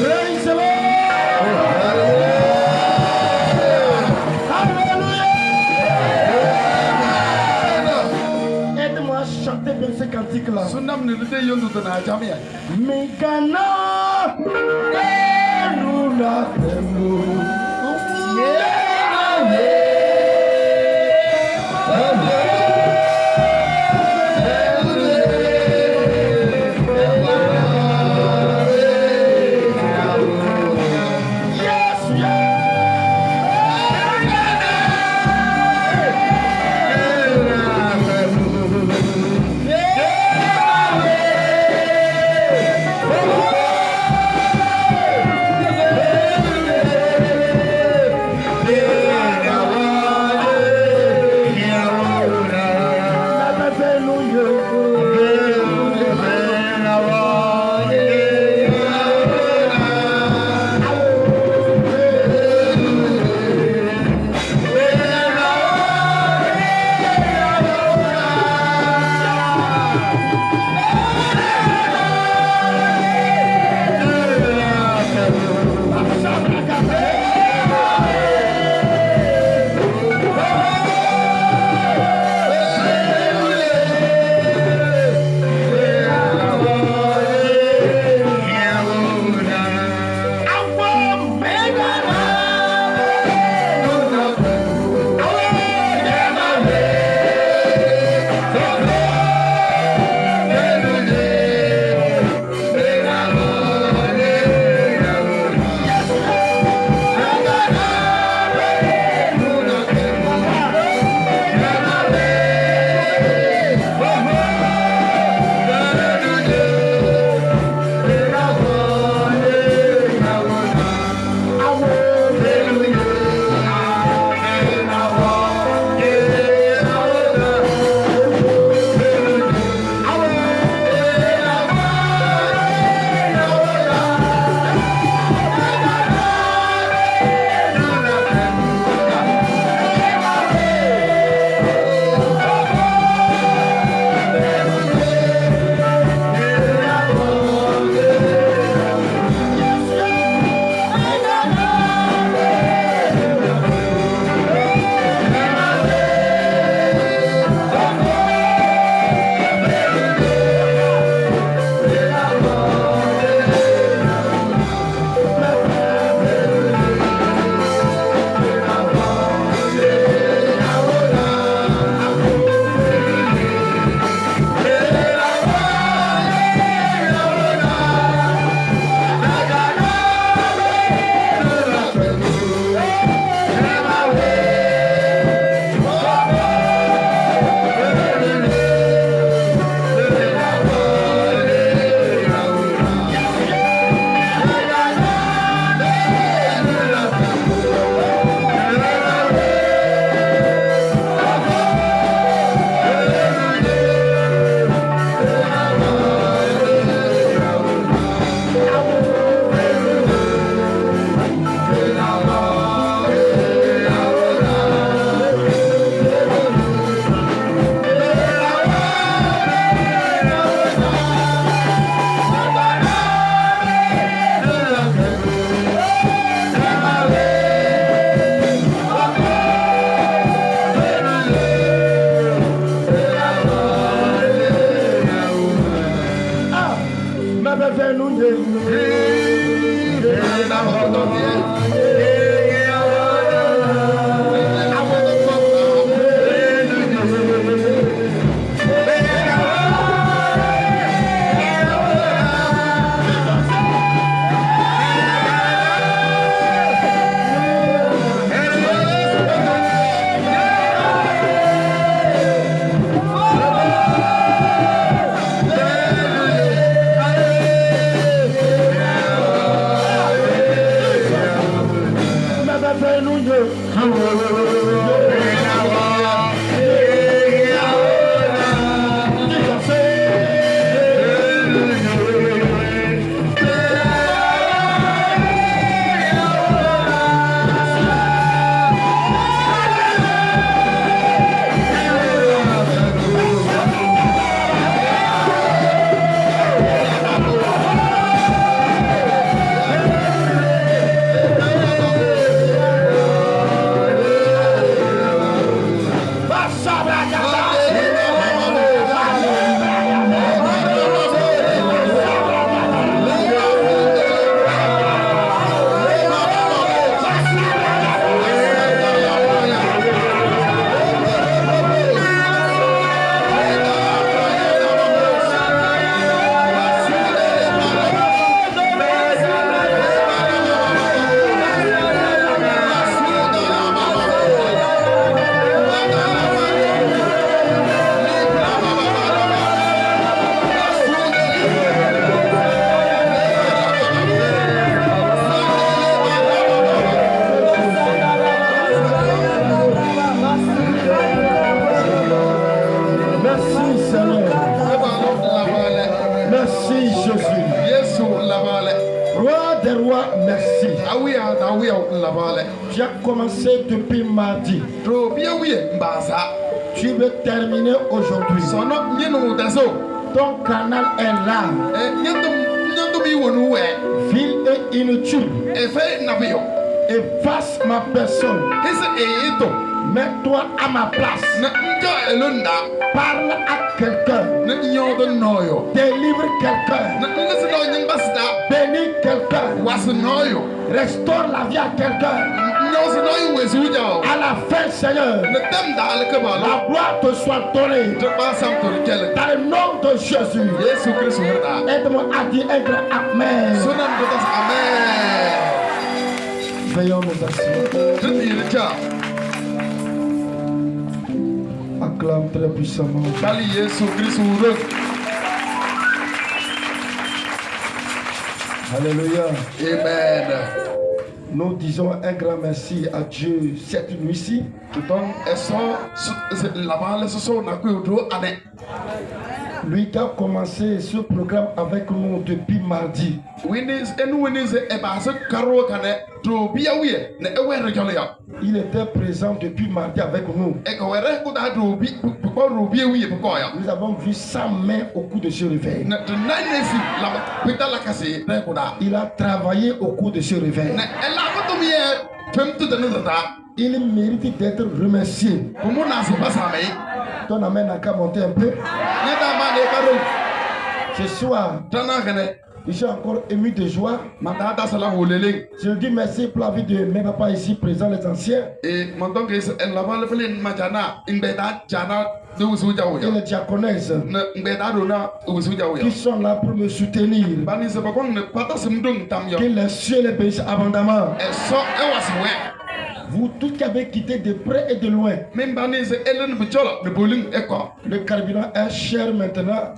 Praise the Lord. Aide-moi à chanter bien ce cantique-là. Megana Eruna Temu. Merci Seigneur. Merci Jésus. Roi des rois, merci. Tu as commencé depuis mardi. Tu veux terminer aujourd'hui. Ton canal est là. Vil et inutile. Efface ma personne. Mets-toi à ma place. Parle à quelqu'un. Délivre quelqu'un. Bénis quelqu'un. Restaure la vie à quelqu'un. À la fin, Seigneur, la gloire te soit donnée. Dans le nom de Jésus. Aide-moi à dire un grand Amen. Veillons nous asseoir. Acclame très puissamment. Alléluia. Amen. Nous disons un grand merci à Dieu cette nuit-ci. Lui qui a commencé ce programme avec nous depuis mardi. Il était présent depuis mardi avec nous. Nous avons vu sa main au cours de ce réveil. Il a travaillé au cours de ce réveil. Il mérite d'être remercié. Ton amen n'a qu'à monter un peu. Ce soir, je suis encore ému de joie. Je dis merci pour la vie de mes papas ici présents, les anciens. Et les diaconesses qui sont là pour me soutenir. Que les cieux les bénissent abondamment. Vous tous qui avez quitté de près et de loin. Le carburant est cher maintenant.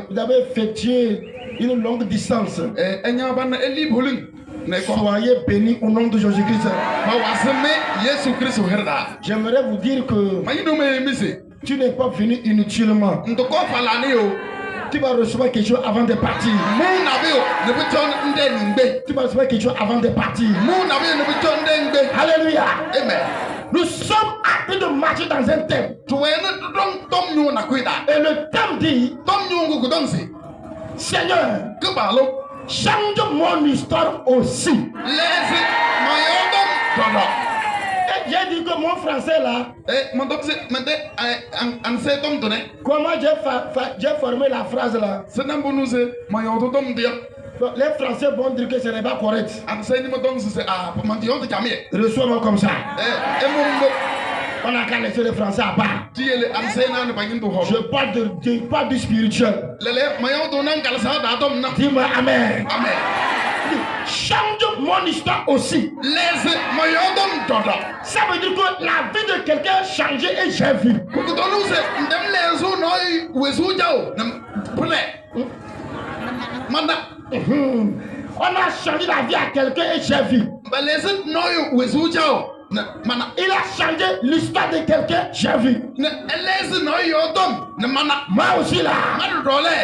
Vous avez effectué une longue distance. Soyez bénis au nom de Jésus-Christ. J'aimerais vous dire que tu n'es pas venu inutilement. Tu vas recevoir quelque chose avant de partir. Tu vas recevoir quelque chose avant de partir. Alléluia. Amen. Nous sommes en train de marcher dans un thème. Et le thème dit: Seigneur, change mon histoire aussi. Et j'ai dit que mon français là, comment j'ai formé la phrase là. Donc, les Français vont dire que ce n'est pas correct. Reçois-moi comme ça. On a qu'à laisser les Français à part. Je parle du spirituel. Dis-moi Amen. Change mon histoire aussi. Ça veut dire que la vie de quelqu'un a changé et j'ai vu. On a changé la vie à quelqu'un et j'ai vu. Il a changé l'histoire de quelqu'un, j'ai vu. Moi aussi là,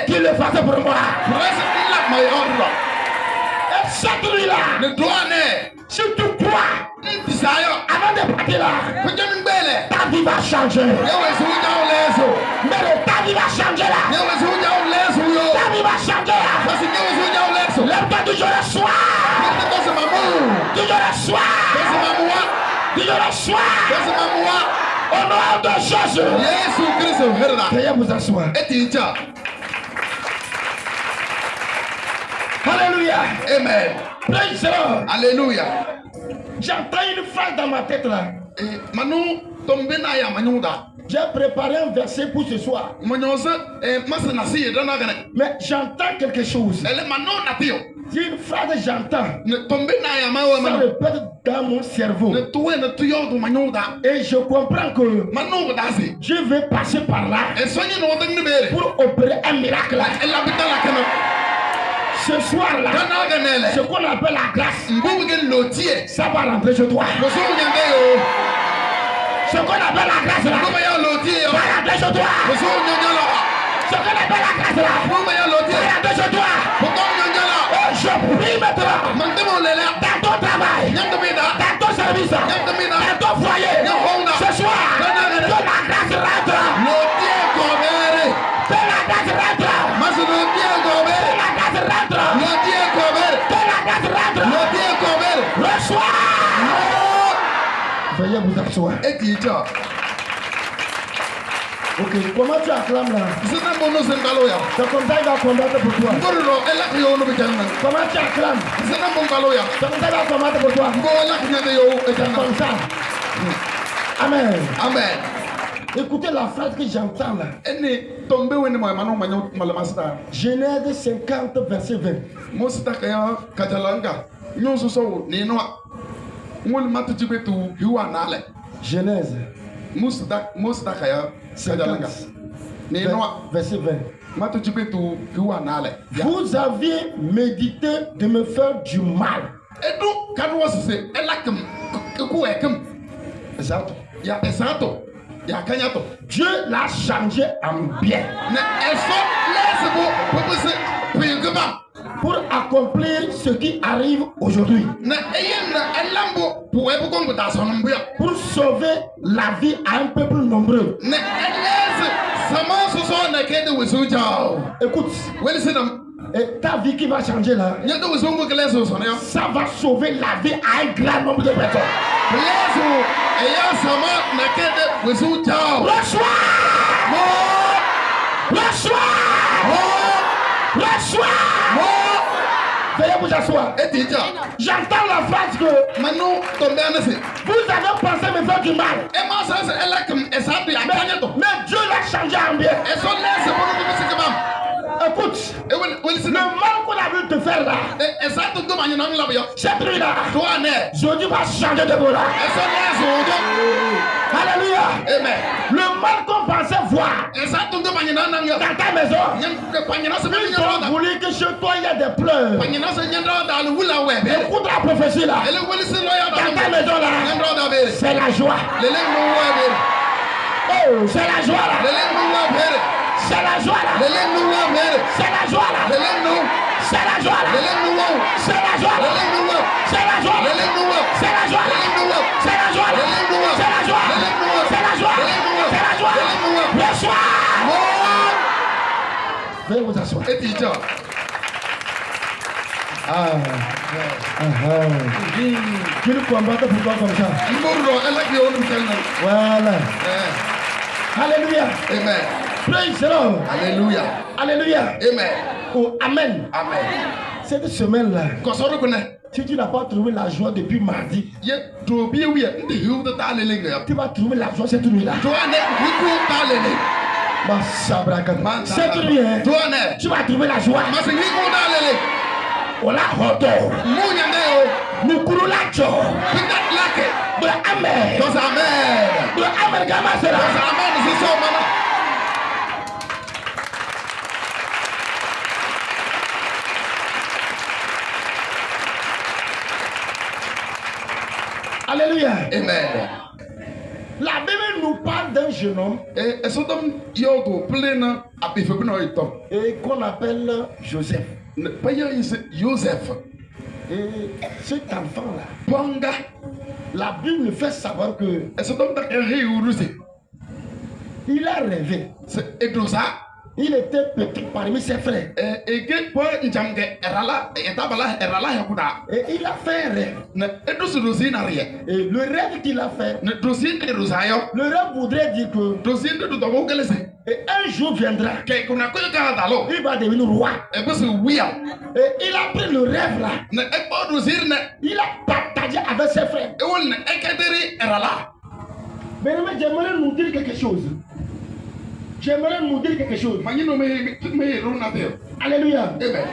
qu'il le fasse pour moi. Et cette nuit là, si tu crois, avant de partir là, ta vie va changer. Mais ta vie va changer là. Ta vie va changer là. Lève-toi toujours le soir. Toujours le soir. Toujours le soir. Au nom de Jésus. Veuillez vous asseoir. Alléluia. Amen. Praise the Lord. Alléluia. J'entends une phrase dans ma tête là. J'ai préparé un verset pour ce soir. Mais j'entends quelque chose. C'est une phrase que j'entends. Ça répète dans mon cerveau. Et je comprends que Dieu veut passer par là pour opérer un miracle. Ce soir là, ce qu'on appelle la grâce, ça va rentrer chez toi. Ce qu'on appelle la grâce là, va rentrer chez toi. Ce qu'on appelle la grâce là, va rentrer chez toi. Oh, je prie maintenant. Dans ton travail, dans ton service, dans ton foyer, ce soir, que la grâce rentre. Que la grâce rentre. Que la grâce rentre. Que la grâce rentre. Reçois. Veuillez vous asseoir. Ok, comment tu acclames là? C'est comme ça il va combattre pour toi. Comment tu acclames? C'est comme ça il va combattre pour toi. Comme ça. Amen. Amen. Écoutez la phrase que j'entends là. Genèse 50, verset 20. Genèse 50, verset 20. Vous aviez médité de me faire du mal. Dieu l'a changé en bien pour accomplir ce qui arrive aujourd'hui, pour sauver la vie à un peuple nombreux. Écoute, et ta vie qui va changer là, ça va sauver la vie à un grand nombre de personnes. Reçois! Reçois! Reçois! Veuillez vous asseoir. J'entends la phrase que vous avez pensé me faire du mal. Mais Dieu l'a changé en bien. Écoute, le mal qu'on a vu te faire là, cette nuit là, Dieu va changer de vous là. Alléluia. Amen. Le mal qu'on pensait voir dans ta maison, ils ont voulu que chez toi il y ait des pleurs. Écoute la prophétie là. Dans ta maison là, c'est la joie. Oh, c'est la joie là. C'est la joie là. C'est la joie là. C'est la joie là. C'est la joie là. C'est la joie là. C'est la joie là. C'est la joie là. C'est la joie. C'est la joie. C'est la joie. Reçois. Veuillez vous asseoir. Qu'il combatte pour toi comme ça. Voilà. Alléluia. Amen. Praise the Lord. Alléluia. Alléluia. Amen. Oh, amen. Amen. Cette semaine-là, si tu n'as pas trouvé la joie depuis mardi, tu vas trouver la joie cette nuit-là. Cette nuit, tu vas trouver la joie. Ola hoto. Nous courons la joie. Amen. Amen. Alléluia. Amen. La Bible nous parle d'un jeune homme et qu'on appelle Joseph. Et cet enfant-là, la Bible nous fait savoir que il a rêvé. Il était petit parmi ses frères. Et il a fait un rêve. Et le rêve qu'il a fait, le rêve voudrait dire que et un jour viendra, il va devenir roi. Et il a pris le rêve là. Il a partagé avec ses frères. Mais j'aimerais nous dire quelque chose. Alléluia. Amen.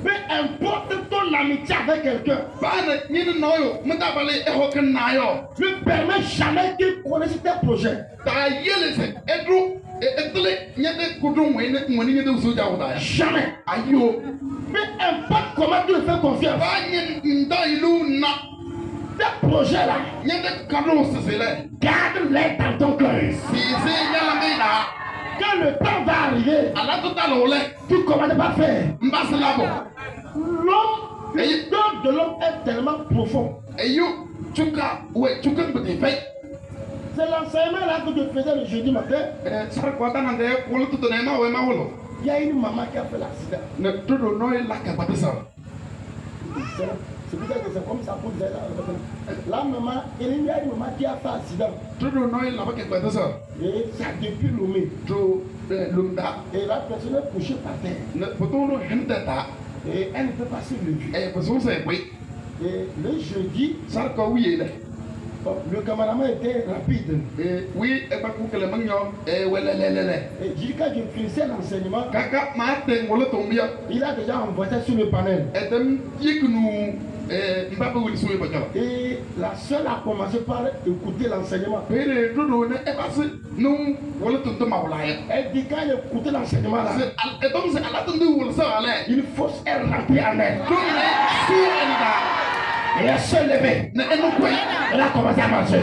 Peu importe ton amitié avec quelqu'un, ne permets jamais qu'il connaisse tes projets. Jamais. Peu importe comment tu le fais confiance. Tes projets là, garde-les dans ton cœur. Quand le temps va arriver, tu ne commandes pas faire. L'homme, le cœur de l'homme est tellement profond. C'est l'enseignement là que je faisais le jeudi matin. Il y a une maman qui a fait l'accident. C'est pour ça que c'est comme ça pour dire la maman, il y a une maman qui a fait accident. Et ça depuis Lomé. Et la personne est couchée par terre. Et elle ne peut pas se lever. Et le jeudi, le cameraman était rapide. Et quand je finissais l'enseignement, il a déjà envoyé sur le panel. Et la seule a commencé par écouter l'enseignement. Elle dit quand elle écoutait l'enseignement là, une force est rentrée en elle. Elle a se levé. Elle a commencé à marcher.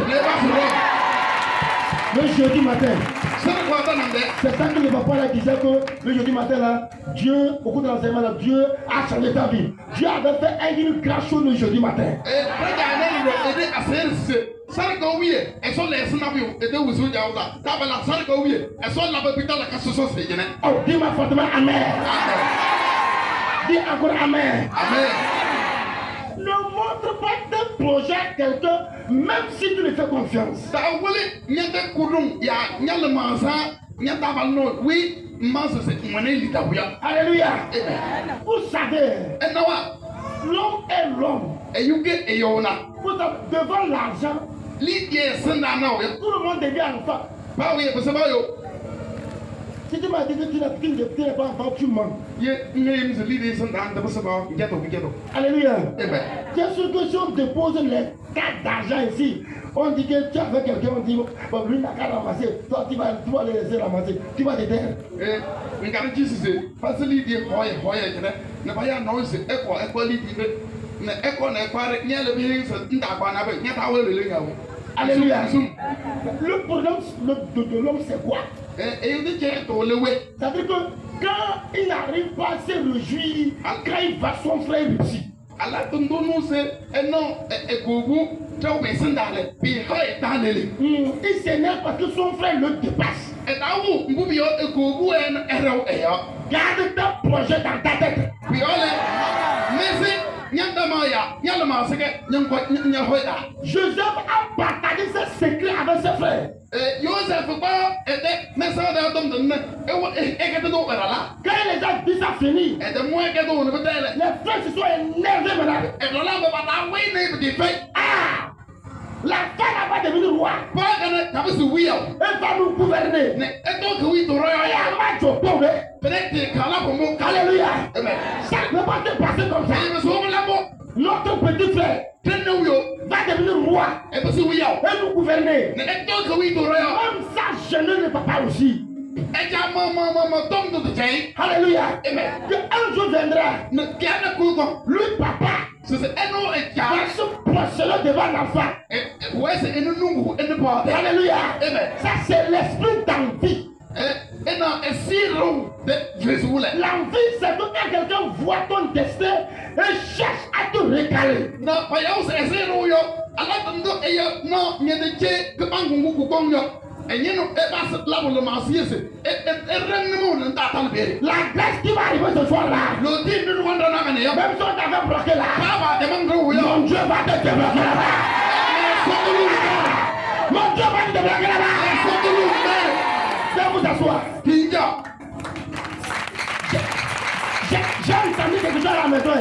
Le jeudi matin, c'est ça que le papa là disait que le jeudi matin là, Dieu, au cours de l'enseignement là, Dieu a changé ta vie. Dieu avait fait une grande chose le jeudi matin. Oh, dis-moi fortement Amen. Dis encore Amen. Amen. Ne montre pas tes projets à quelqu'un, même si tu lui fais confiance. Alléluia. Vous savez, l'homme est l'homme. Devant l'argent, tout le monde devient enfant. Si tu m'as dit que tu n'es pas enfant, tu mens. Alléluia. C'est sûr que si on dépose les cartes d'argent ici, on dit que tu as fait quelqu'un, on dit, bon, lui n'a qu'à ramasser, toi tu vas les laisser ramasser, tu vas te taire. Alléluia. Le problème de l'homme, c'est quoi? C'est-à-dire que quand il n'arrive pas à se réjouir, quand il va son frère réussir. Il s'énerve parce que son frère le dépasse. Garde ton projet dans ta tête. Joseph a partagé ses secrets avec ses frères. Quand les gens disent ça fini, les frères se sont énervés maintenant. Ah! La femme va devenir roi. Elle va nous gouverner. Alléluia. Ça ne peut pas se passer comme ça. Notre petit frère va devenir roi. Et nous gouverner. Même sa jeune ne papa aussi. Alléluia. Un jour viendra. Lui papa va se prosterner devant l'enfant. Alléluia. Ça c'est l'esprit d'envie. L'envie, c'est que quand quelqu'un voit ton destin et cherche à te récaler. La grâce qui va arriver ce soir là, même si on t'avait bloqué là, mon Dieu va te débloquer là-bas. Mon Dieu va te débloquer là-bas. Vous asseoir. J'ai entendu quelque chose à la maison.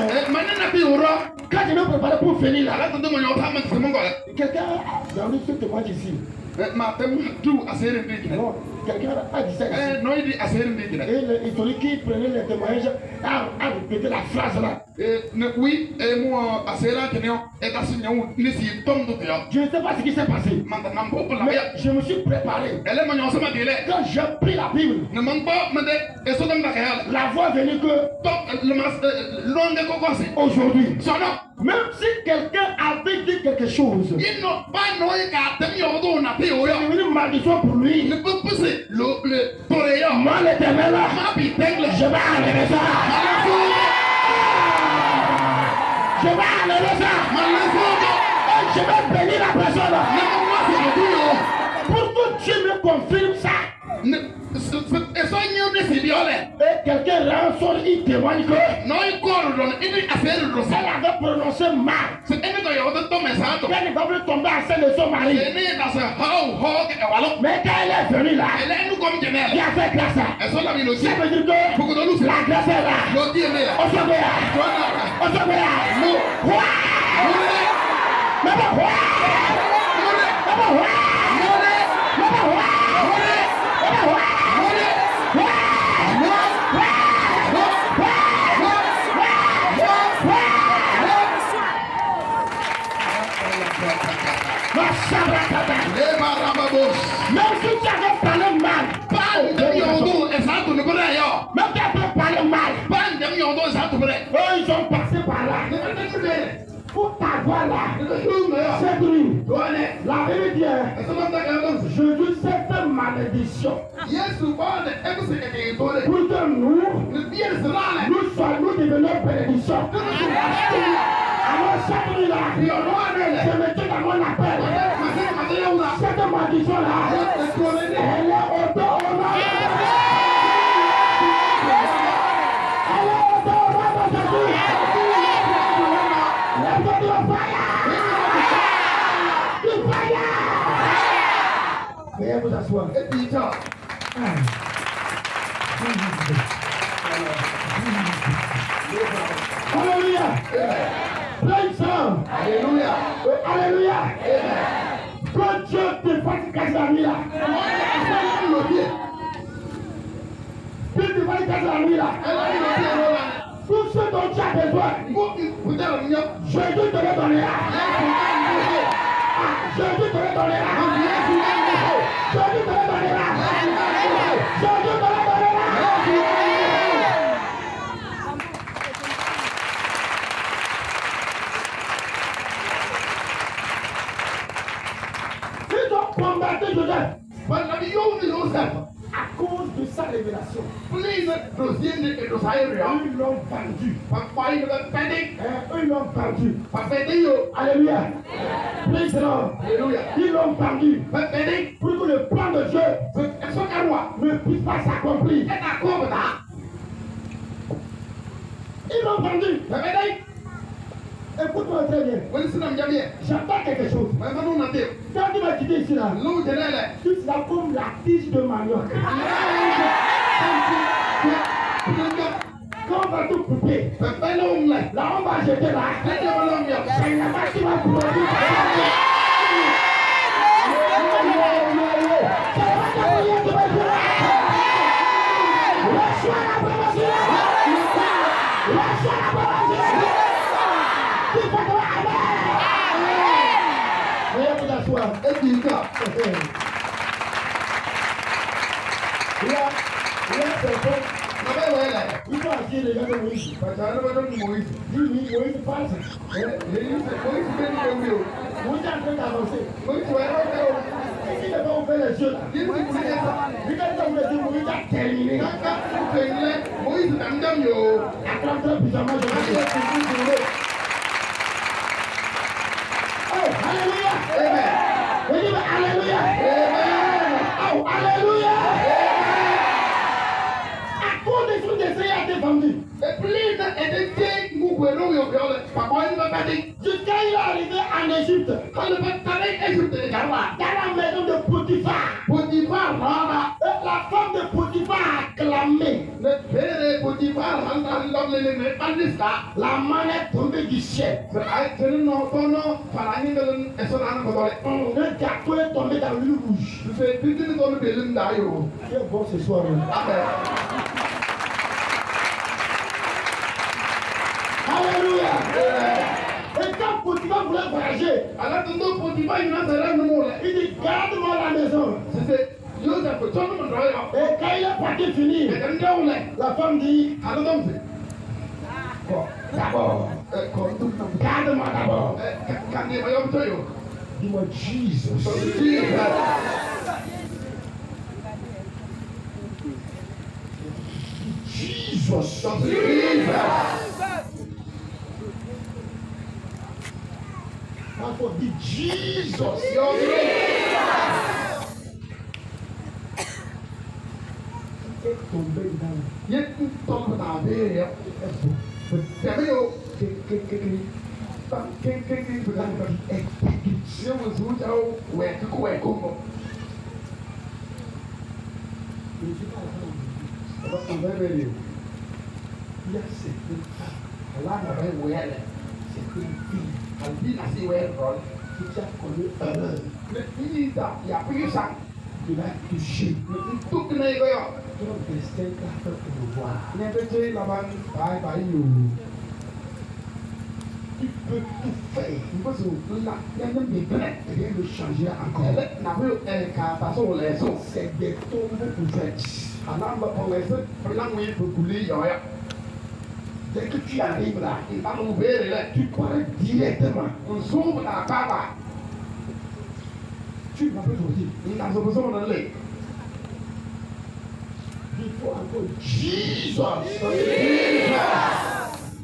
Quand je me préparais pour finir là, quelqu'un dans le ce témoignage ici. Non, quelqu'un a dit ça ici. Et celui qui prenait les témoignages a répété la phrase là. Oui, et moi, à cela, Je ne sais pas ce qui s'est passé. Mais je me suis préparé. Quand j'ai pris la Bible, la voix est venue que aujourd'hui, même si quelqu'un avait dit quelque chose, c'est devenu une maldition pour lui. Moi, l'Éternel, je vais enlever ça. Je vais enlever ça. Je vais bénir la personne. Pour que Dieu me confirme ça. Et quelqu'un ressort, il témoigne que elle avait prononcé mal. Elle ne va plus tomber enceinte de son mari. Mais quand elle est venue là, il a fait grâce. Ça veut dire que la grâce est là. On se met là. On se met là. Même si tu avais parlé mal, même si tu avais parlé mal, eux ils ont passé par là. Pour t'avoir là, c'est lui. La vérité, je dis cette malédiction. Pour que nous soyons devenus bénédictions. Alors cette nuit là, je me dis dans mon appel. Cette malédiction là, elle est au-dedans. Veuillez vous asseoir. Alléluia. Praise God. Alléluia. Alléluia. Que Dieu te fasse casser la nuit là. Que tu fasses casser la nuit là. Tout ce dont tu as besoin, Jésus te le donnera. Jésus te le donnera. Jésus te le donnera. Jésus te le donnera. Ils ont combattu Joseph à cause de sa révélation. Ils l'ont vendu. Ils l'ont vendu. Alléluia. Ils l'ont vendu. Pour que le plan de Dieu ne puisse pas s'accomplir. Ils l'ont vendu. Écoute-moi très bien. J'entends quelque chose. Quand tu vas quitter ici là, tu seras comme la tige de manioc. Quand on va tout couper, là on va jeter là. C'est là-bas qui va produire. Il faut agir les gars de Moïse. Dis-lui, Moïse passe. Moïse est en train d'avancer. Ici, il va ouvrir les yeux. Regarde où les yeux, Moïse a terminé. Attends, pyjama, je vais dire. Oh, alléluia. Amen. Alléluia. Amen. Oh, alléluia. Jusqu'à il est arrivé en Égypte. Dans la maison de Potiphar. La femme de Potiphar a clamé. La manne est tombée du ciel. ciel. C'est non, Falani de Le gâteau est tombé dans l'huile rouge. c'est plus de ton bélum d'ailleurs. C'est bon ce soir. Alléluia. Et quand Potiphar voulait voyager, Alors, tout le monde il n'a pas de mot là. il dit garde-moi à la maison. C'est Joseph, tu as mon droit. Et quand il est parti finir, la femme dit d'abord, garde-moi d'abord. Dis-moi Jesus. Jesus. Il faut dire Jesus. Tombé dans il a touché. Ton destin t'a fait promouvoir. Tu peux tout faire. Rien ne changera encore. C'est des tombes ouvertes. Dès que tu arrives là, tu crois directement. Tu m'as pas sorti. Il faut encore Jesus.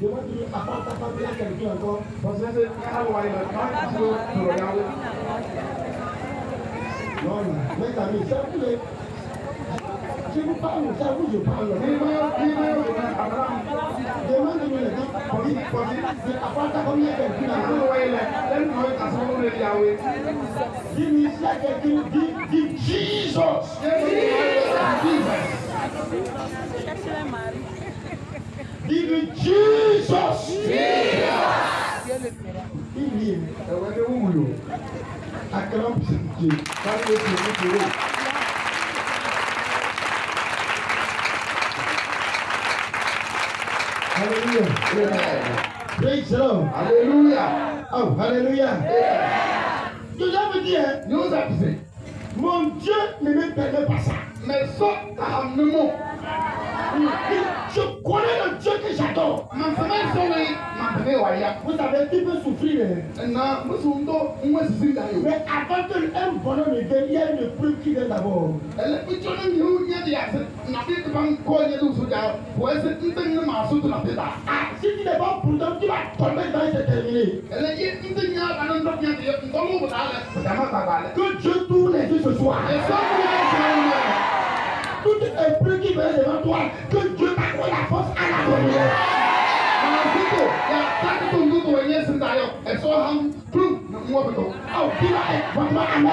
Demande à part ta femme, il y a quelqu'un encore. Non, mes amis, ça vous est. Je vous parle, ça vous, je parle. Demande-moi les gens. À part ta femme, il y a quelqu'un encore. Dis-moi, s'il y a quelqu'un, dis Jesus. Dis-lui Jesus. Il acclame ce Dieu. Hallelujah. Praise the Lord. Alléluia. Oh, hallelujah. Je dois vous dire, mon Dieu ne me permet pas ça. Mais ça, t'as un mot. Je connais le Dieu que j'adore. Vous savez, tu peux souffrir. Mais avant qu'un bonheur ne vienne, il y a une preuve qui vient d'abord. Ah, si tu n'es pas prudent, tu vas tomber dans et c'est terminé. Que Dieu tourne les yeux ce soir. Tout esprit qui vient devant toi, que Dieu t'accorde la force à la dominer. Oh, dis-le votre amen.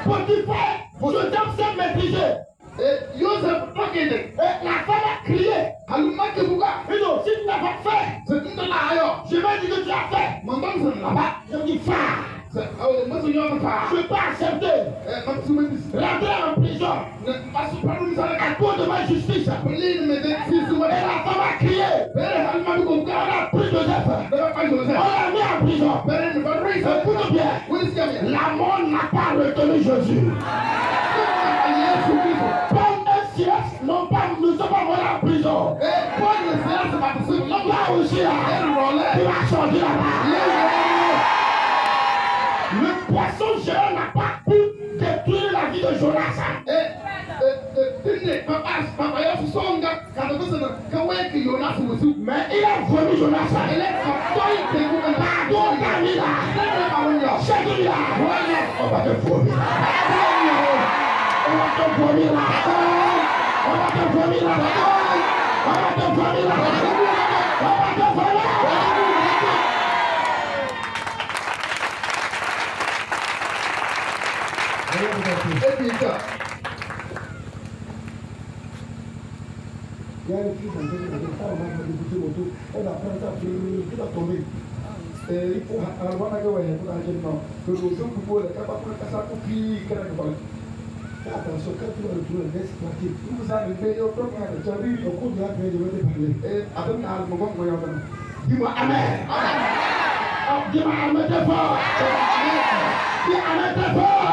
Potiphar, Joseph s'est maîtrisé. Et la femme a crié. Et donc, si tu n'as pas fait, je vais dire que tu as fait. Je dis, frère. Je ne peux pas accepter. Rentrer en prison à cause de ma justice. Et la femme a crié. On a pris Joseph. On l'a mis en prison. Écoute bien. La mort n'a pas retenu Jésus. Comme un siège, non pas, nous sommes pas morts en prison. Là aussi, tu vas sortir là-bas. Le poisson géant n'a pas pu détruire la vie de Jonas. Mais il a vomi Jonas. Pardon, Damila. Chérie-là. On va te vomir là. On va te vomir là. On va te vomir là. On va te vomir là. On va te vomir là. Il y a une fille dans une on a débuté moto, elle a pris ça, tout a tombé. Il faut avoir un gars pour la jeune non. Que nous sommes pour le capable de faire ça pour qui qu'elle a pas. Attention, quand tu vas retrouver les sportifs, vous avez fait au premier, tu as vu au cours de la paix de votre parler. Et avec un moment, dis-moi Amen. Dis-moi Amen de fort. Dis Amen de fort.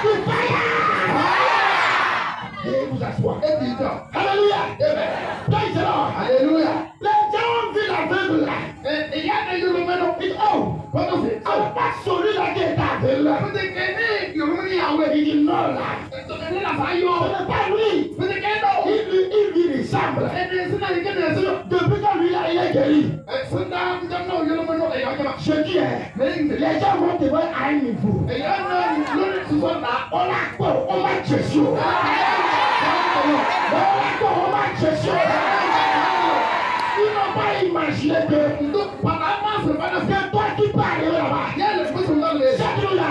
Dis fire. Et vous asseoir. Et dis Alléluia. Praise the Lord. Alléluia. Les gens vivent l'aveugle là. Et il y a des gens qui disent, oh, alors pas celui-là qui est aveugle là. Il dit non là. Ce n'est pas lui. Il lui ressemble. Depuis que lui là, il est guéri. Je dis, les gens vont te voir à un niveau. On l'a quoi? On va Jésus. Ils n'ont pas imaginé que c'est toi qui peux arriver là-bas. C'est là.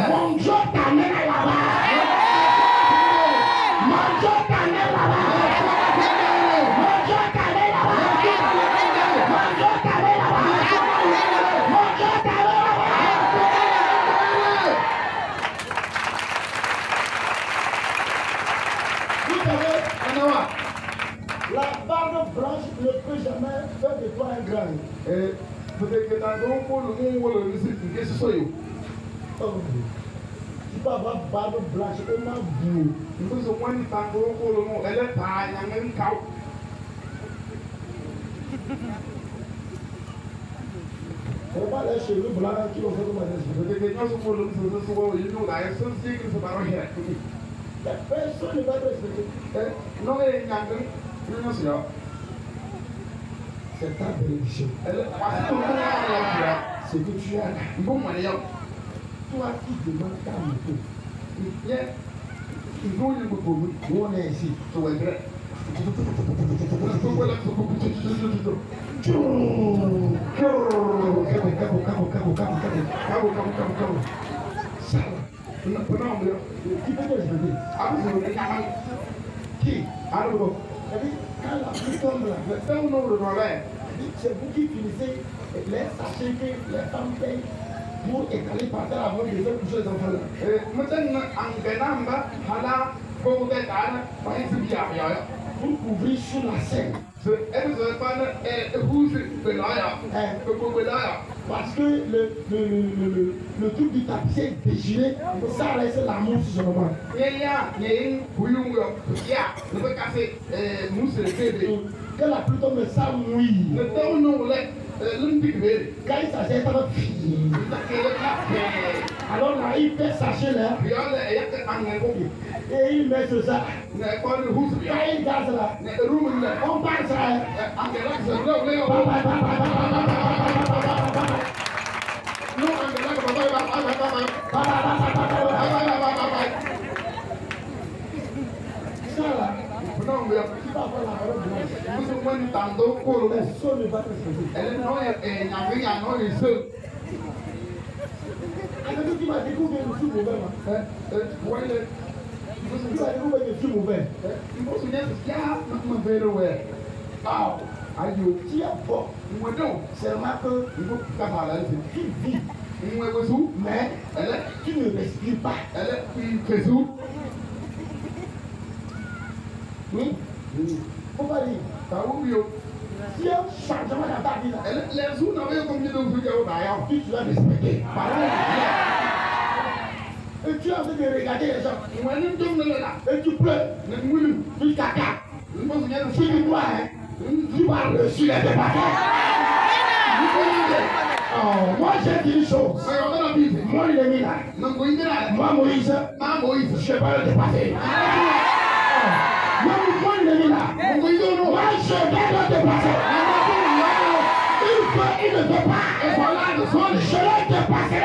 Mon Dieu t'amène là-bas. Mon Dieu t'amène là-bas. Mon Dieu t'amène là-bas. Mon Dieu t'amène là-bas. Mon Dieu t'amène là-bas. Vous savez, la barbe blanche ne peut jamais faire de toi un grand. Peut-être que dans le monde, qu'est-ce que c'est? Tu peux avoir barbe blanche, on a beau. Nous sommes moins dans le monde, elle est pas un cow. On va les cheveux blancs qui vont faire comme ça. Peut-être que nous sommes le monde, ils nous la sont si que c'est pas vrai. Personne ne va te respecter. Non, il y a un c'est ta bénédiction. C'est que tu as là. Bon, Maria, toi qui demandes ta moto. il faut le beaucoup. Où on est ici. Tu vas être. Qui? Alors, quand la pluie tombe là, c'est vous qui finissez les sachets que les femmes payent pour étaler par terre avant de faire coucher les enfants là. Pour couvrir sur la scène. Parce que le truc du tapissier est déchiré, ça reste l'amour sur ce moment. Que la pluie tombe, ça mouille. Quand il s'agit de fille, alors là, il fait sachet là. Et il met sur ça. Quand il gaze là, on passe ça. Ça là, tu vas avoir la robe blanche. Personne ne va te respecter. Alors tu vas découvrir le sous mauvais. Tu vas découvrir le sous mauvais. Tu as fort. Seulement que tu vis. Mais tu ne respires pas. Oui. Faut pas dire. S'il y a un changement dans ta vie, tu dois respecter. Et tu as envie de regarder les gens. Et tu pleures. Tu caca. Tu dois, tu vas reçu les départements. Oh, moi j'ai dit une chose. Moi il est mis là. Moi Moïse, je vais pas le dépasser. Moi il est mis là. Moi je vais le dépasser. Il ne veut pas. Je le dépasserai. Je vais te passer.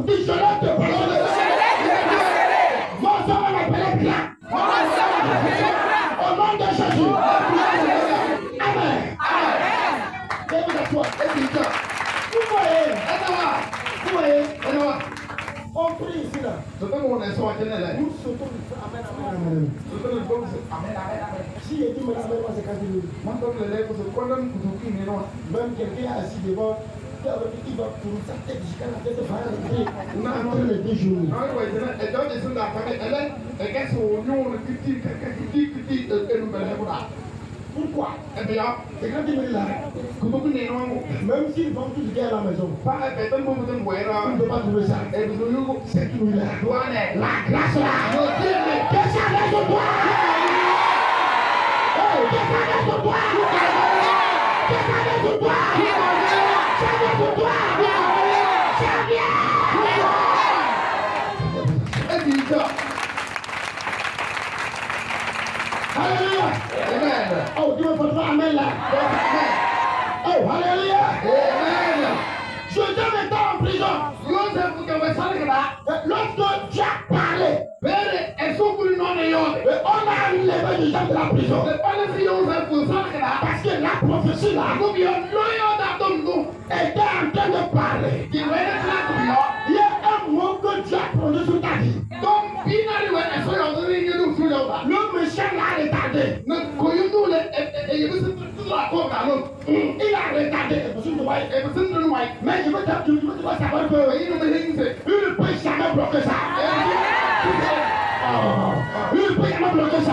Je te mon sang va l'appeler bien. Au nom de Jésus. Amen. Nous sautons le feu. Amen, amen, amen. Si il dit amen, amen, c'est quand il même quelqu'un assis devant, il va pour sa tête jusqu'à la tête de faire les 2 jours. Pourquoi? C'est quand il me là. Même s'ils vont tous bien à la maison, on ne peut pas trouver ça. C'est qui nous là. La grâce là. Qu'est-ce que ça fait de toi? Qu'est-ce que ça fait de toi? Qu'est-ce que ça fait de toi? Ça fait de toi. Ça vient. Alléluia. Amen. Oh, Dieu me faudra amen là. Oh, alléluia. Amen. Joseph était en prison. Lorsque Dieu a parlé, on a enlevé Joseph de la prison. Parce que la prophétie là était en train de parler. Il y a un mot que Dieu a prononcé sur ta vie. Le méchant l'a retardé. Il a retardé. Mais je veux savoir que il ne peut jamais bloquer ça. Il ne peut jamais bloquer ça.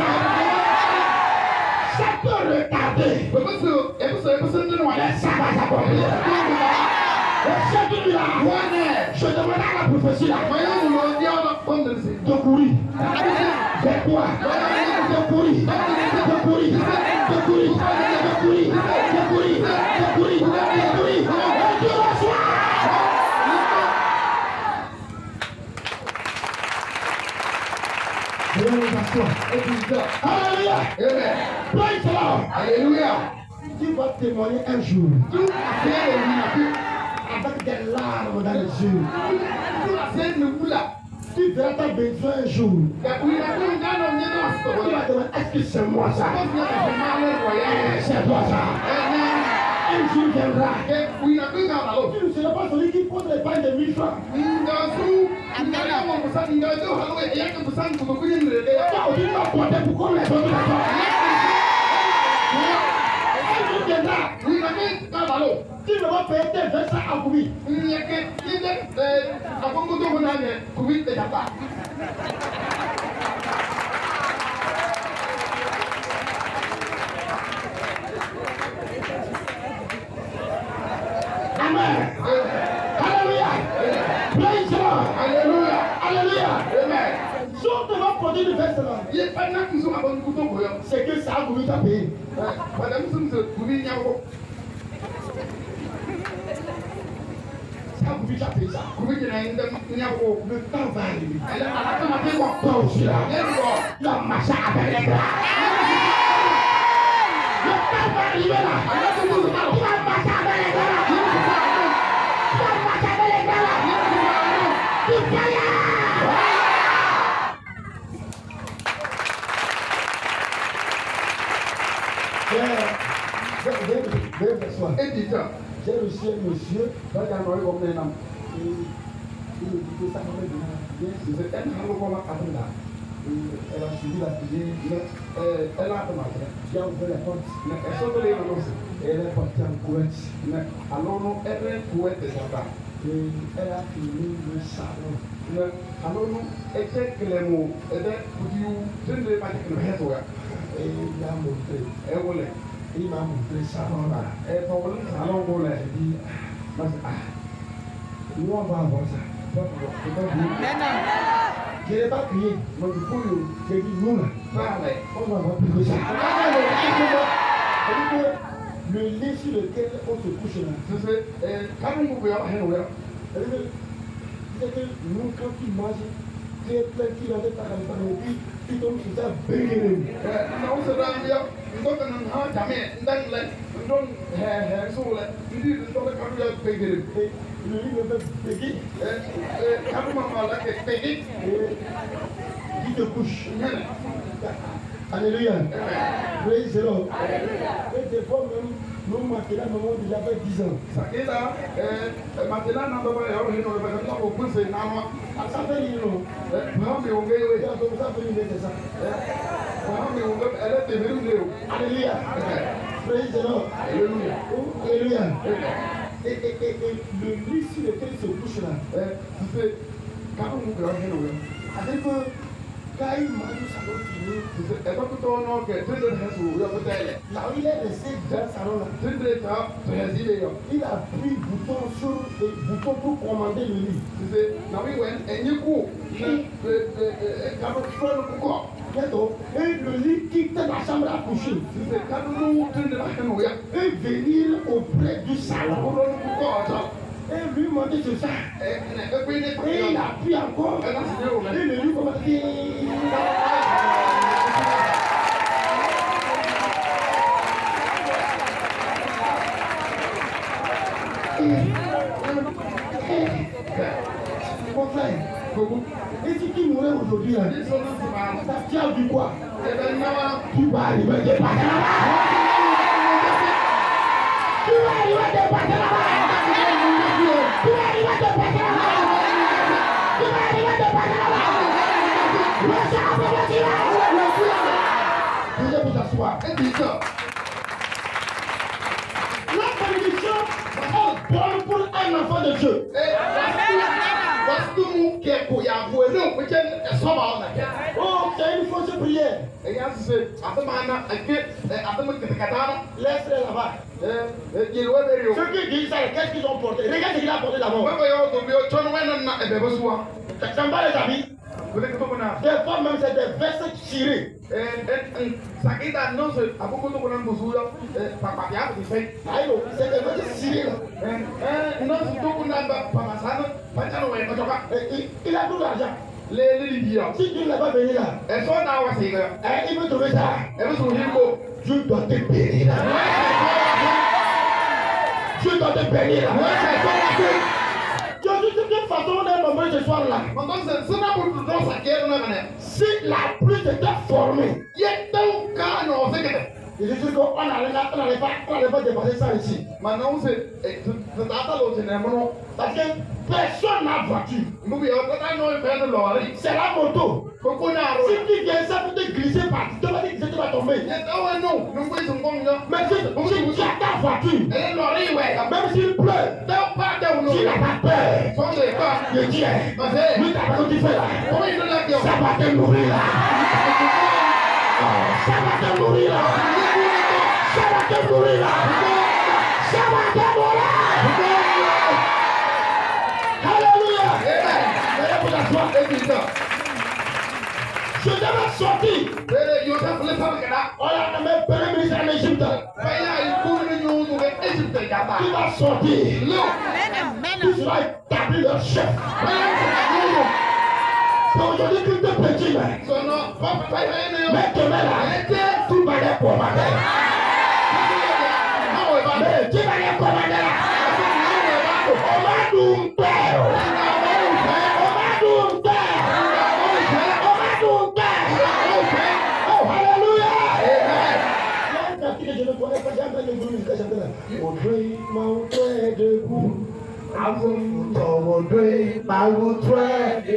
Ça peut retarder. Mais ça va s'accomplir. Celui-là, je demande à la prophétie là de courir. C'est quoi? De courir. De courir. De courir. De courir. De courir. De courir. De courir. Et tu reçois. Alléluia. Praise the Lord. Alléluia. Tu vas témoigner un jour. Avec des larmes dans les yeux. Tu verras ta besoin un jour. Tu vas demander, est-ce que c'est moi ça? C'est toi ça. Un jour viendra. Tu ne seras pas celui qui pose les pains de 1000 francs. Tu vas porter pour qu'on les donne la un jour viendra. Tu ne vas payer tes versets à Koubi. Amen. Alléluia. Praise the Lord. Alléluia. Alléluia. Amen. Si on te va produire du verset là, c'est que ça a Koubi t'a payé. Quand vous déjà fait ça, le temps va arriver. Toi aussi là, la macha avec les bras. Le temps va arriver là. La macha avec les bras. La macha avec les bras. Tu payes. J'ai reçu un monsieur, il a elle a suivi la prière, elle a commencé, j'ai ouvert la porte, elle est partie en couette, alors elle est couette là-bas, elle a fini le salon, alors nous, elle sait que les mots, elle est pour dire, je ne vais pas dire que le reste, et il a montré, il m'a montré le salon là, et pour le salon, j'ai dit, nous on va avoir ça. Je n'ai pas crié, mais du coup, j'ai dit nous là, on va avoir plus que ça. Le lit sur lequel on se couche là, c'est que nous, quand tu manges, tu es plein qui va être à la fin et puis tu tombes sur ça, bégayé. Le lit me fait bégayer. Il te couche. Alléluia. Praise the Lord. Et des fois même, nous matelas, maman, il avait 10 ans. Ça fait une non. Mohamed Ongewe. Ça fait une c'est ça. Mohamed Ongewe, elle est devenue. Alléluia. Praise the Lord. Alléluia. Alléluia. Et le lit sur lequel il se couche là, C'est quand on vous grave, avec que quand il m'a dit ça doit finir, elle va tout en nom que tout le reste ou la bouteille. là où il est resté dans le salon là, Tout le temps, président. il a pris bouton sur le bouton pour commander le lit. C'est now we went and you go. Quand on fait le corps. Et le lit quitte la chambre à coucher. C'est quand nous tout le temps Et venir auprès du salon. pour le corps. Et lui m'a dit c'est ça. Et il a pris encore. Et le lit commence à dire. Mon frère, et si tu mourais aujourd'hui, ta fière du quoi? Tu vas arriver à dépasser là-bas. Tu vas arriver à dépasser là-bas. Tu vas arriver à dépasser là-bas. Tu vas arriver à dépasser là-bas. Vous allez vous asseoir. La bénédiction est bonne pour un enfant de Dieu. Oh, c'est une fausse prière. Laisse-les là-bas. Ceux qui disent ça, qu'est-ce qu'ils ont porté? Regarde ce qu'il a porté d'abord. Ça va les amis. Des fois même c'est des versets tirés. C'est des versets tirés là. Il a tout l'argent. Si tu n'as pas béni là, il veut trouver ça. Je dois te bénir là. Je dois te bénir là. Je dis de toute façon, on est nombreux ce soir là. Si la pluie t'était formée, je suis sûr qu'on n'allait pas dépasser ça ici. Parce que personne n'a voiture. C'est la moto. Si tu viens ça pour te glisser par tu vas tomber. Mais si tu as ta voiture, même s'il pleut, tu n'as pas peur. Je dis, lui t'as pas ce que tu fais là. Ça va te nourrir là. Ça va te nourrir là. Ça va te nourrir là. Ça va te nourrir. Alléluia. Veuillez vous asseoir. Je devais sortir. On a même premier ministre en Égypte. Tu vas sortir. Tu seras établi leur chef. C'est aujourd'hui que tu te petits, mais demain là, tu vas les commander. Mais tu vas les commander là. On va nous faire. Oh, alléluia. Je ne connais pas jamais le groupe qui chante là. Audrey, ma Audrey debout. Audrey, ma Audrey.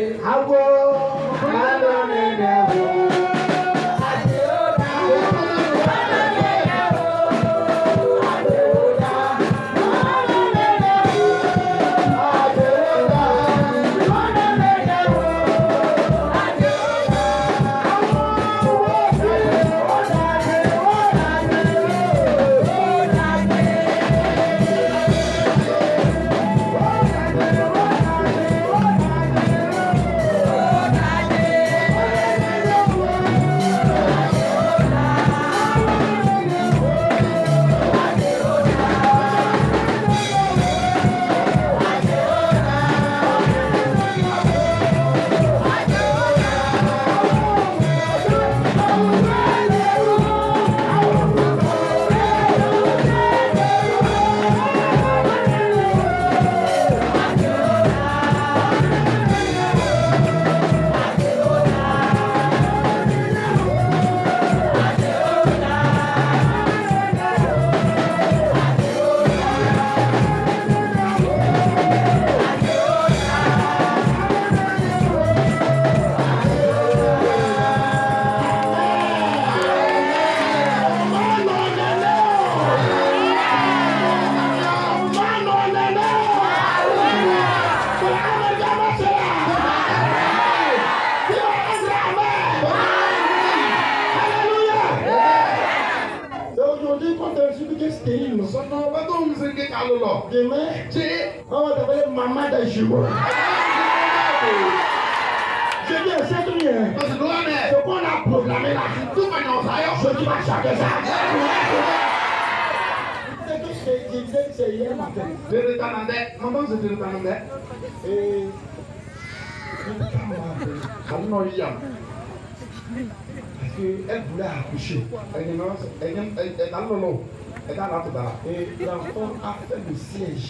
Demain, on va t'appeler maman des jumeaux. Je dis, c'est bien. Ce qu'on a proclamé là, je dis à chacun ça. Je disais que c'est hier matin. Et une femme m'a appelé. Parce qu'elle voulait accoucher. Et l'enfant a fait le siège.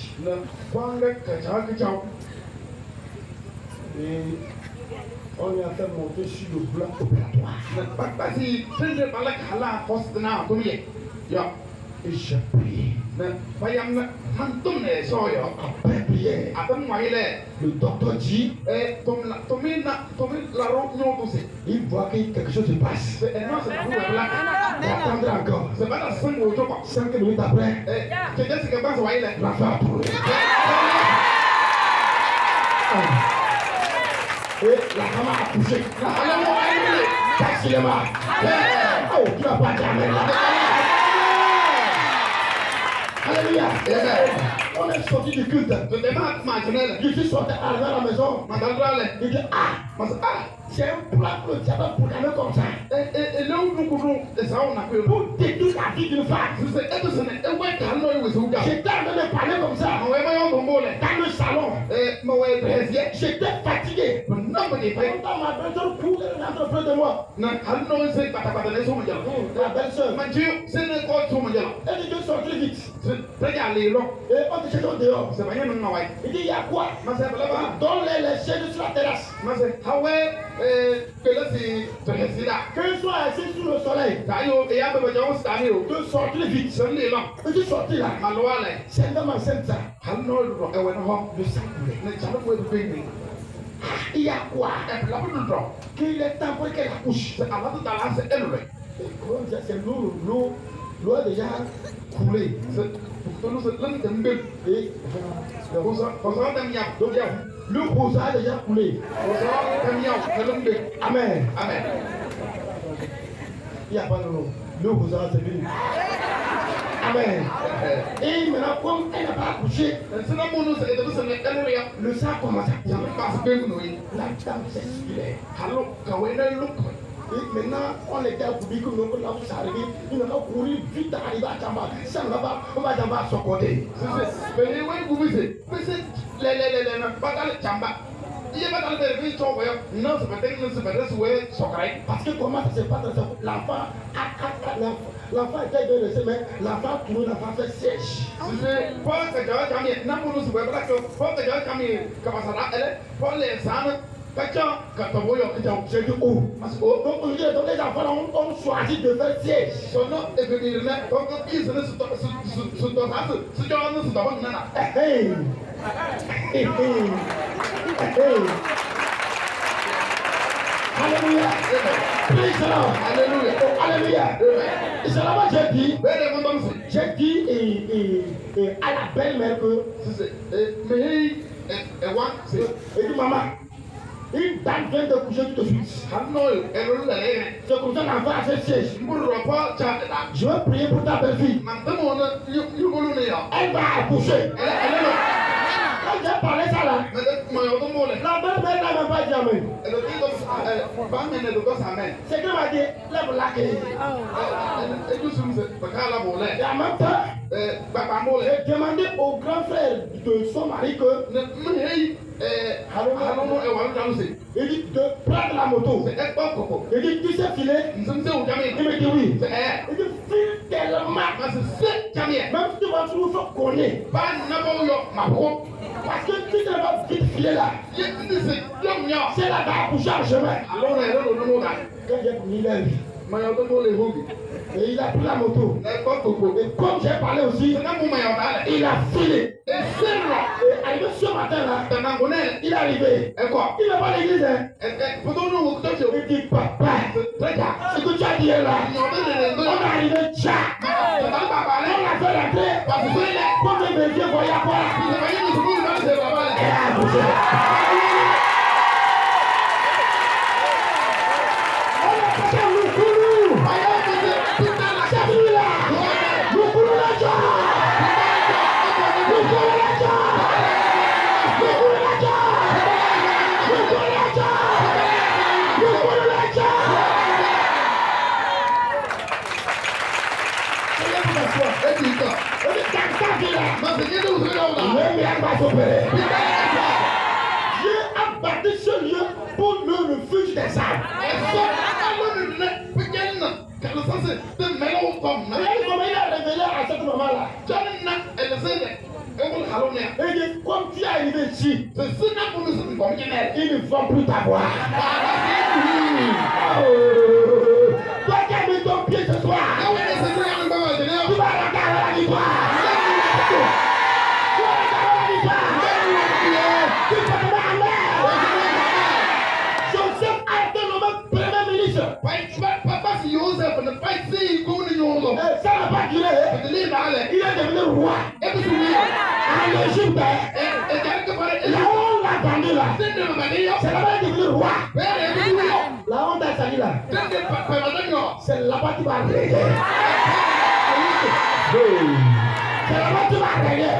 Et on lui a fait monter sur le bloc opératoire. Et j'ai prié. Après prière, le docteur dit il voit que quelque chose se passe. Il attendra encore. 5 minutes après, l'enfant a trouvé. Et la femme a accouché. Facilement. Oh, tu n'as pas jamais là. Alléluia. On est sorti du culte. Je suis sorti à la maison. Il dit c'est un plat que tu avais programmé comme ça. Pour détruire la vie d'une femme. J'étais en train de parler comme ça. Dans le salon. J'étais fatigué. On m'a besoin de courir près de moi. La belle-sœur. Elle dit de sortir vite. Et on te cherche dehors. Il dit il y a quoi? Donne-les les chaînes sur la terrasse. Qu'ils soient assis sous le soleil. De sortir vite. Et tu sortis là. C'est un homme enceinte ça. Le sang coulait. Il y a quoi? Qu'il est temps pour qu'elle accouche. Et comme ça, c'est l'eau a déjà coulé. Et le rosa a déjà coulé. Amen. Amen. Il n'y a pas de l'eau. Le rosa c'est fini. Amen. Et maintenant, comme elle n'a pas accouché, le sang commence à couler. La dame s'excusait. Et maintenant, on était à Koubi, comme nous avons arrivé, il n'a pas couru vite arriver à Tchamba. Ça ne va pas, on va Tchamba à son côté. Parce que comment ça se passe? L'enfant était bien laissé, mais l'enfant tourné, l'enfant fait sèche. J'ai dit oh. Donc les enfants ont choisi de faire siège. Alléluia. Alléluia. Alléluia. Et c'est là-bas j'ai dit à la belle-mère que et dit maman, une dame vient de coucher tout de suite. C'est comme ça l'enfant a fait siège. Je vais prier pour ta belle-fille. Elle va accoucher. Quand j'ai parlé ça là, la belle-mère n'a même pas dit amen. C'est qu'elle m'a dit, lève-la que. Et en même temps, j'ai demandé au grand frère de son mari que il dit de prendre la moto. Il dit tu sais filer? Il me dit oui. Il dit file tellement. Même si tu vas trouver, il faut connaître. Parce que tu ne vas vite filer là. C'est là bas pour changer chemin. Quand j'ai mis la vie. Et il a pris la moto. Et comme j'ai parlé aussi, il a filé. Et arrivé ce matin là, il est arrivé. Il n'est pas à l'église. Il dit papa, ce que tu as dit là, on est arrivé tcha. On l'a fait rentrer. Pour me vérifier, voyez quoi. Et a bougé. miracle va s'opérer. Dieu a bâti ce lieu pour le refuge des âmes. Et comment il a révélé à cette maman-là? Et dit, comme tu es arrivé ici, ils ne vont plus t'avoir. Toi qui as mis ton pied ce soir, tu vas regarder la victoire. Tu vas regarder la victoire. Tu vas regarder la mer. Joseph a été nommé premier ministre. Ça n'a pas duré. Il est devenu roi. En Égypte, là où on l'a vendu là, c'est là-bas qu'il est devenu roi. Là où on t'a sali là, c'est là-bas que tu vas régner. C'est là-bas que tu vas régner.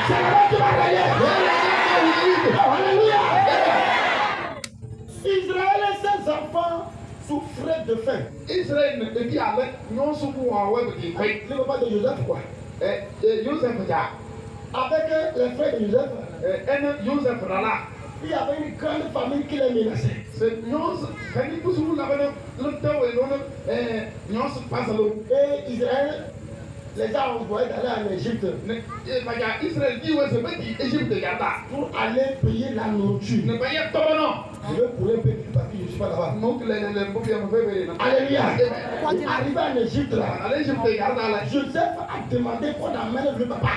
C'est là-bas que tu vas régner. Alléluia. Israël et ses enfants souffraient de faim. Israël ne peut pas aller non seulement en web qui fait Le papa de Joseph quoi? Joseph ja Avec les frères de Joseph, Joseph là il y avait une grande famille qui les menaçait. c'est non quand il pousse vous là-bas le temps et non se passe l'eau Et Israël les a envoyés d'aller en Égypte Israël dit ouais c'est pas qui Égypte garda pour aller payer la nourriture. ne pas y être non Je vais pour un peu parce que je ne suis pas là-bas. donc les boubiens me fait Alléluia. Arrivé en Égypte là, allez Égypte garda là Joseph a demandé qu'on amène le papa.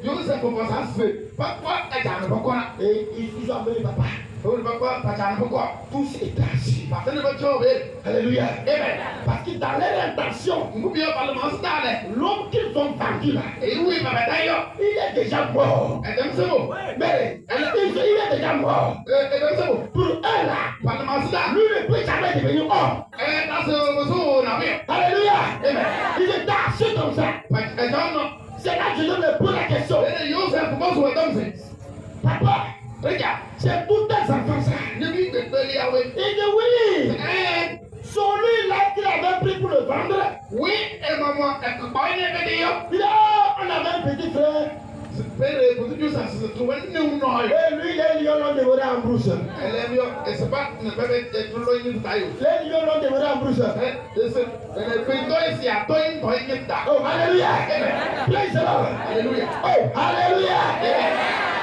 Joseph commence à se papa est à me quoi Et ils ont amené le papa. papa pas à me quoi Tous étaient assis. parce que le job Alléluia. amen Parce que dans leur intention, boubiens parlement stale l'homme qu'ils ont vendu là, et oui ma bataille il est déjà mort. et donc c'est bon Mais il est déjà mort. et donc c'est bon Pour eux là, parlement stale lui ne peut jamais devenir homme. et dans ce besoin on a vu Alléluia. amen Il est assis comme ça. et donc C'est là que je me pose la question. Joseph comment soit donc c'est Papa, regarde c'est tous tes enfants ça. ne vit que de Yahweh Il dit oui. Celui-là qu'il avait pris pour le vendre, oui et maman et que pas une vidéo il dit, oh, on avait un petit frère. père pour tout ça se trouve nous non Et lui, les lions l'ont dévoré en brousse. elle est bien et c'est pas ne peut être loin de taille Les lions l'ont dévoré en brousse. c'est elle fait toi ici à toi une Oh, alléluia. Praise the Lord. alléluia Oh, alléluia.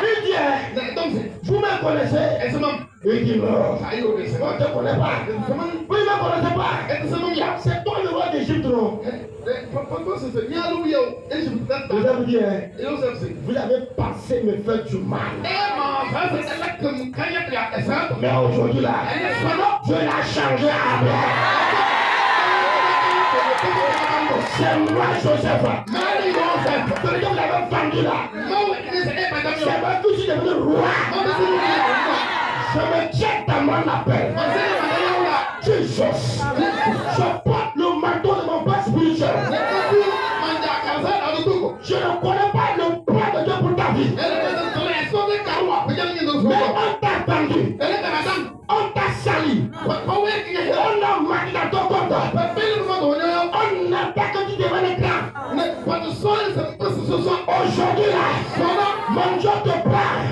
Il dit, donc vous me connaissez? et c'est même Il dit, non. ça y est c'est On ne te connaît pas. Vous ne me connaissez pas. C'est toi le roi d'Égypte, non? Pourquoi c'est bien loué et je vous donne Je vais vous dire, Joseph c'est vous avez pensé me faire du mal. Mais aujourd'hui là, je l'ai changé à bien. C'est moi Joseph. Celui que vous avez vendu là. C'est moi qui suis devenu roi. Je me tiens dans mon appel. Jesus. Je porte le manteau de mon père spirituel. Je ne connais pas le plan de Dieu pour ta vie. Mais on t'a vendu. On t'a sali. On a marqué dans ton compte. On n'a pas que tu deviennes grand. Aujourd'hui là, mon Dieu te parle.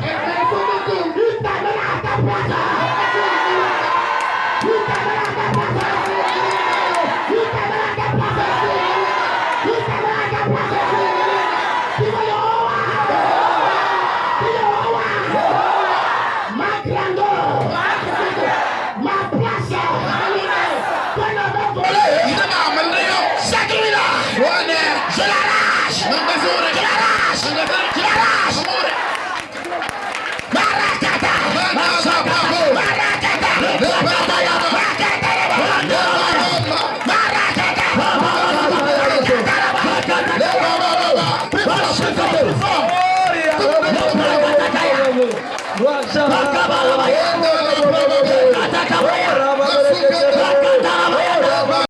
Il t'amène à ta place. Il t'amène à ta place. Il t'amène à ta place. Il t'amène à ta place. Tu vas y avoir. Tu vas y avoir. Ma grandeur. Ma place. Celui-là, je la